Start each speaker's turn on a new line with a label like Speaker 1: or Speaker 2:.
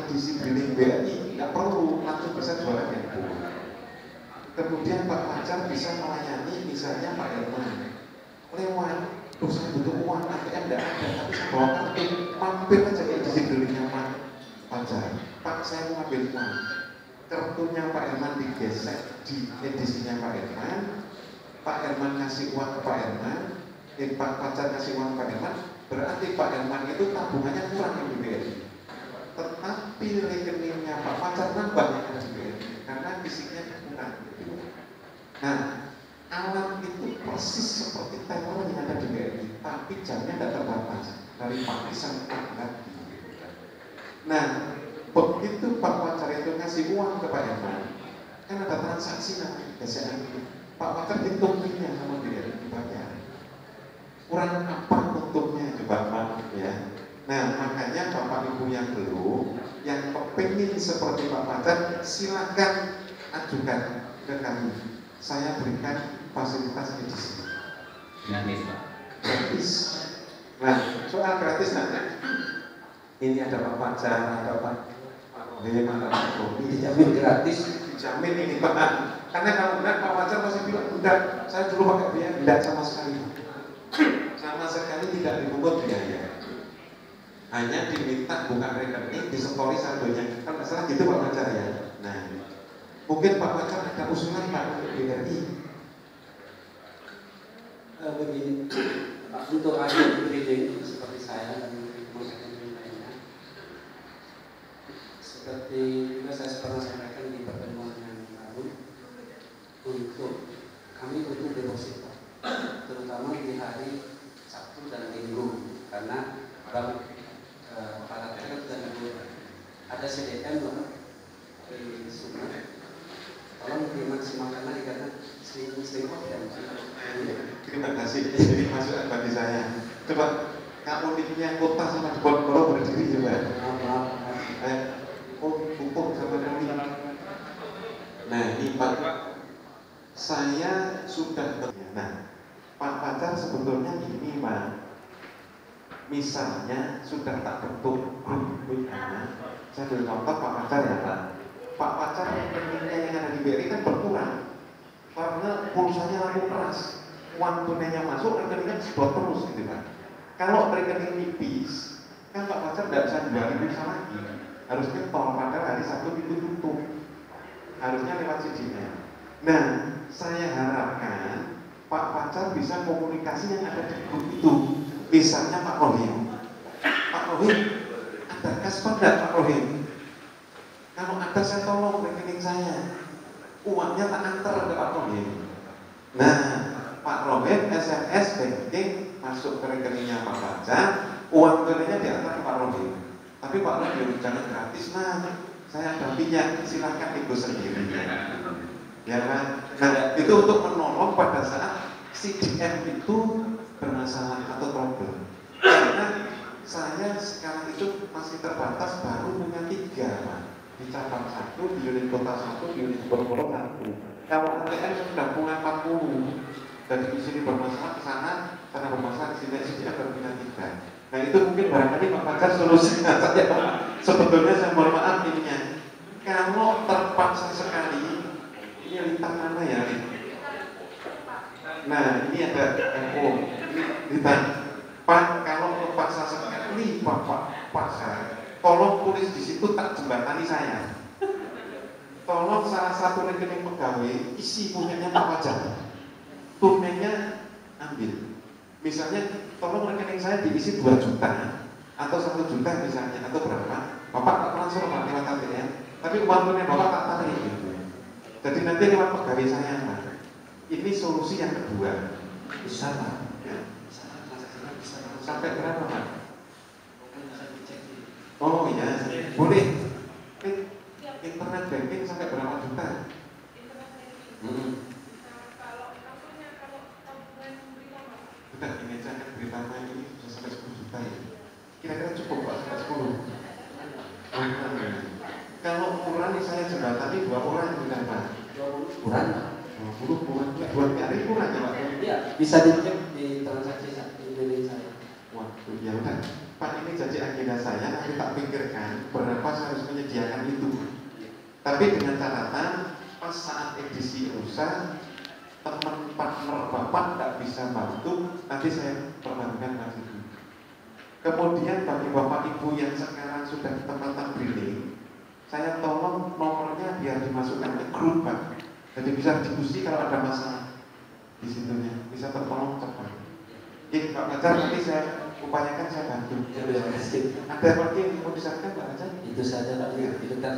Speaker 1: edisi billing BRI nggak perlu langsung bisa jualan handphone. Kemudian Pak Pacar bisa melayani misalnya Pak Herman lewat, terus saya butuh uang, ATM nggak ada, tapi saya bawa kartu, mampir aja ke edisi billingnya Pak Pacar. Pak, saya mau ambil uang, kartunya Pak Herman digesek di edisinya Pak Herman, Pak Herman ngasih uang ke Pak Herman, Pak Pacar ngasih uang ke Pak Herman, berarti Pak Herman itu tabungannya kurang di BRI. Tetapi rekeningnya Pak Pacar nambah yang di BRI karena fisiknya kurang. Nah, alat itu persis seperti teller yang ada di BRI, tapi jamnya tidak terbatas dari pagi sampai pagi. Nah, begitu Pak Pacar itu ngasih uang ke Pak Herman, kan ada transaksi namanya biasanya itu. Pak Pacar hitungnya sama BRI dibayar. Kurang apa untungnya coba Pak ya. Nah, makanya Bapak Ibu yang belum, yang kepingin seperti Pak Pacar, silakan ajukan ke kami. Saya berikan fasilitas edisi.
Speaker 2: Gratis Pak.
Speaker 1: Gratis. Nah, soal gratis nanti. Ini ada Pak Pacar, ada Pak Rohim, ada Pak Romi.
Speaker 2: Dijamin gratis.
Speaker 1: Dijamin ini Pak. Karena kalau benar Pak Pacar masih bilang, enggak, saya dulu pakai biaya, enggak sama sekali. Sama sekali tidak dipungut biaya. Hanya diminta buka rekening, disetori saldonya. Kan masalah gitu Pak Pacar ya. Nah, mungkin Pak Pacar ada usulan Pak untuk BRI.
Speaker 2: Begini, untuk agen trading seperti saya dan teman-teman lainnya, seperti juga saya pernah sampaikan di pertemuan yang lalu, untuk kami butuh deposito, terutama di hari Sabtu dan Minggu, karena bank pada kita sudah libur. Ada CDM di Sumatera. Tolong dimaksimalkan lagi karena selingkuh dan
Speaker 1: Terima kasih. Jadi masukan bagi saya. Coba kamu punya kota sama di Ponorogo berdiri coba. Pupuk sama Roli. Nah ini Pak, saya sudah. Nah Pak Pacar sebetulnya gini Pak. Misalnya sudah tak bentuk grup WA. Saya beri contoh Pak Pacar ya Pak. Pak Pacar rekeningnya yang ada di BRI kan berkurang karena pulsanya lampu keras. Uang tunainya masuk, rekeningnya sedot terus gitu kan. Kalau rekening nipis, kan Pak Pacar tidak bisa jualin pulsa lagi. Harusnya tol pada hari Sabtu itu tutup. Harusnya lewat CDM. Nah, saya harapkan Pak Pacar bisa komunikasi yang ada di grup itu. Misalnya Pak Rohim. Pak Rohim, ada kas pada Pak Rohim. Kalau ada saya tolong rekening saya. Uangnya tak antar ke Pak Rohim. Nah, Pak Rohim SMS banking masuk ke rekeningnya Pak Pacar, uang tunainya diantar ke Pak Rohim. Tapi Pak Rohim jangan gratis nah, saya dampingnya silahkan ibu sendiri. Ya kan? Nah itu untuk menolong pada saat CDM itu bermasalah atau problem. Karena saya sekarang itu masih terbatas baru punya 3 Pak. Di cabang 1, di unit kota 1, di unit Ponorogo 1. Kalau ATM sudah punya 40. Dan di sini bermasalah ke sana, karena bermasalah di sini akan punya 3. Nah itu mungkin barangkali Pak Pacar solusinya saja Pak. Sebetulnya saya mohon maaf ininya. Kalau terpaksa sekali, ini lintang mana ya? Nah ini ada MO, ini lintang. Pak kalau terpaksa sekali Pak Pacar, tolong tulis di situ tak jembatani saya. Tolong salah satu rekening pegawai isi punyanya Pak Pacar. Tunainya ambil. Misalnya tolong rekening saya diisi 2 juta atau 1 juta misalnya atau berapa, Bapak tak transfer Pak lewat ATM, tapi uang tunai Bapak tak tarik gitu. Jadi nanti lewat pegawai saya Pak. Ini solusi yang kedua. Bisa Pak ya. Sampai berapa Pak? Oh iya, boleh. Internet banking sampai berapa juta? Sudah ini saya berita ini sudah sampai 10 juta ya. Kira-kira cukup Pak sampai 10? Kalau kurang saya jembatani 2 orang bukan Pak?
Speaker 2: Kurang?
Speaker 1: 20 kurang, 2 hari kurang ya Pak?
Speaker 2: Iya, bisa dicek di transaksi ini saya.
Speaker 1: Waduh ya udah Pak ini jadi agenda saya, nanti tak pikirkan berapa saya harus menyediakan itu. Tapi dengan catatan, pas saat edisi rusa, teman partner Bapak tidak bisa bantu, nanti saya perbantukan lagi. Kemudian bagi Bapak Ibu yang sekarang sudah di tempat briling, saya tolong nomornya biar dimasukkan ke grup Pak. Jadi bisa diskusi kalau ada masalah di situnya, bisa tertolong cepat. Jadi Pak Fajar, nanti saya upayakan saya bantu.
Speaker 2: Terima kasih.
Speaker 1: Ada lagi yang mau disampaikan Pak Fajar?
Speaker 2: Itu saja Pak. Itu kan